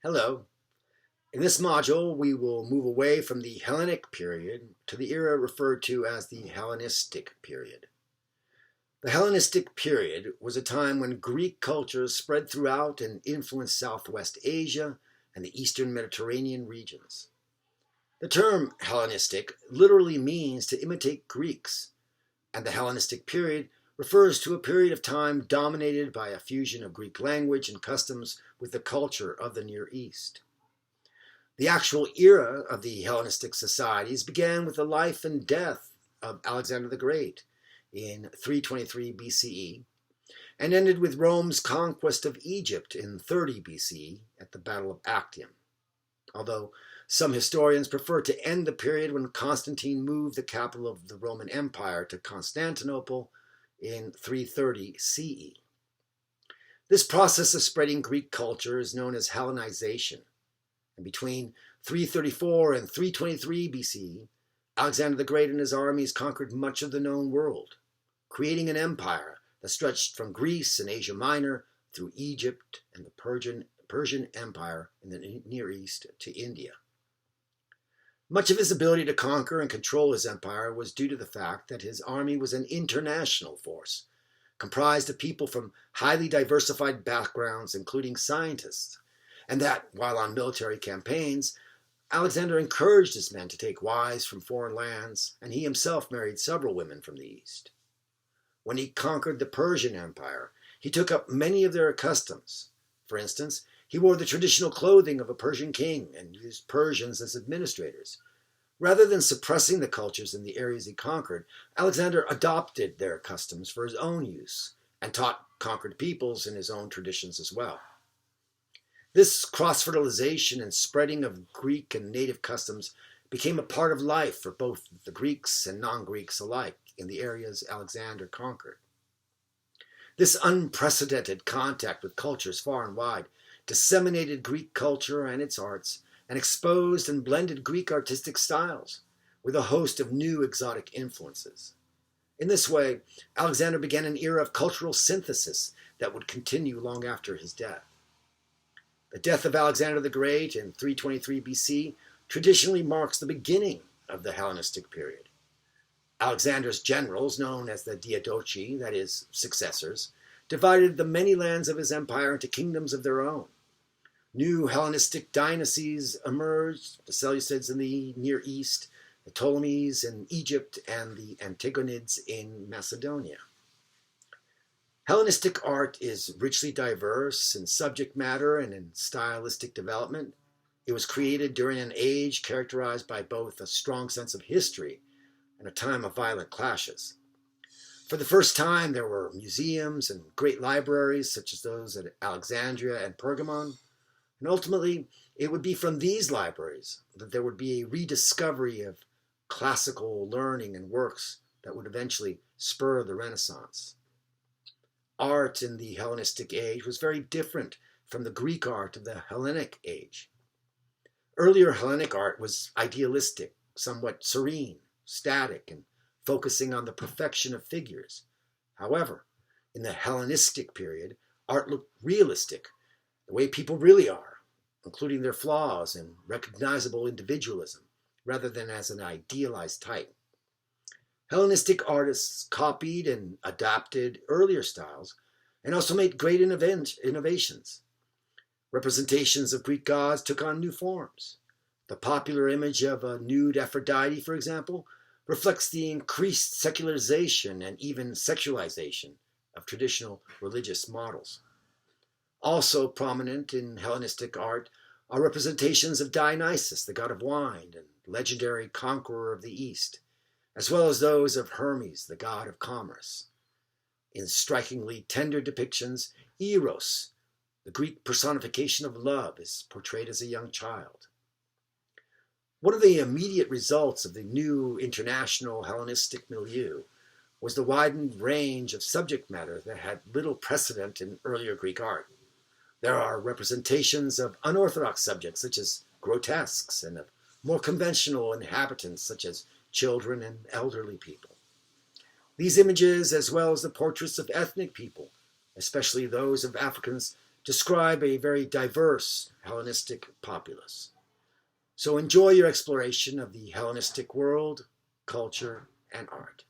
Hello. In this module, we will move away from the Hellenic period to the era referred to as the Hellenistic period. The Hellenistic period was a time when Greek culture spread throughout and influenced Southwest Asia and the Eastern Mediterranean regions. The term Hellenistic literally means to imitate Greeks, and the Hellenistic period refers to a period of time dominated by a fusion of Greek language and customs with the culture of the Near East. The actual era of the Hellenistic societies began with the life and death of Alexander the Great in 323 BCE and ended with Rome's conquest of Egypt in 30 BCE at the Battle of Actium. Although some historians prefer to end the period when Constantine moved the capital of the Roman Empire to Constantinople in 330 CE. This process of spreading Greek culture is known as Hellenization. And between 334 and 323 BCE, Alexander the Great and his armies conquered much of the known world, creating an empire that stretched from Greece and Asia Minor through Egypt and the Persian Empire in the Near East to India. Much of his ability to conquer and control his empire was due to the fact that his army was an international force, comprised of people from highly diversified backgrounds, including scientists, and that, while on military campaigns, Alexander encouraged his men to take wives from foreign lands, and he himself married several women from the East. When he conquered the Persian Empire, he took up many of their customs. For instance, he wore the traditional clothing of a Persian king and used Persians as administrators. Rather than suppressing the cultures in the areas he conquered, Alexander adopted their customs for his own use and taught conquered peoples in his own traditions as well. This cross-fertilization and spreading of Greek and native customs became a part of life for both the Greeks and non-Greeks alike in the areas Alexander conquered. This unprecedented contact with cultures far and wide disseminated Greek culture and its arts and exposed and blended Greek artistic styles with a host of new exotic influences. In this way, Alexander began an era of cultural synthesis that would continue long after his death. The death of Alexander the Great in 323 BC traditionally marks the beginning of the Hellenistic period. Alexander's generals, known as the Diadochi, that is, successors, divided the many lands of his empire into kingdoms of their own. New Hellenistic dynasties emerged, the Seleucids in the Near East, the Ptolemies in Egypt, and the Antigonids in Macedonia. Hellenistic art is richly diverse in subject matter and in stylistic development. It was created during an age characterized by both a strong sense of history and a time of violent clashes. For the first time, there were museums and great libraries such as those at Alexandria and Pergamon, and ultimately, it would be from these libraries that there would be a rediscovery of classical learning and works that would eventually spur the Renaissance. Art in the Hellenistic age was very different from the Greek art of the Hellenic age. Earlier Hellenic art was idealistic, somewhat serene, static, and focusing on the perfection of figures. However, in the Hellenistic period, art looked realistic, the way people really are, including their flaws and recognizable individualism, rather than as an idealized type. Hellenistic artists copied and adapted earlier styles and also made great innovations. Representations of Greek gods took on new forms. The popular image of a nude Aphrodite, for example, reflects the increased secularization and even sexualization of traditional religious models. Also prominent in Hellenistic art are representations of Dionysus, the god of wine and legendary conqueror of the East, as well as those of Hermes, the god of commerce. In strikingly tender depictions, Eros, the Greek personification of love, is portrayed as a young child. One of the immediate results of the new international Hellenistic milieu was the widened range of subject matter that had little precedent in earlier Greek art. There are representations of unorthodox subjects such as grotesques and of more conventional inhabitants such as children and elderly people. These images, as well as the portraits of ethnic people, especially those of Africans, describe a very diverse Hellenistic populace. So enjoy your exploration of the Hellenistic world, culture, and art.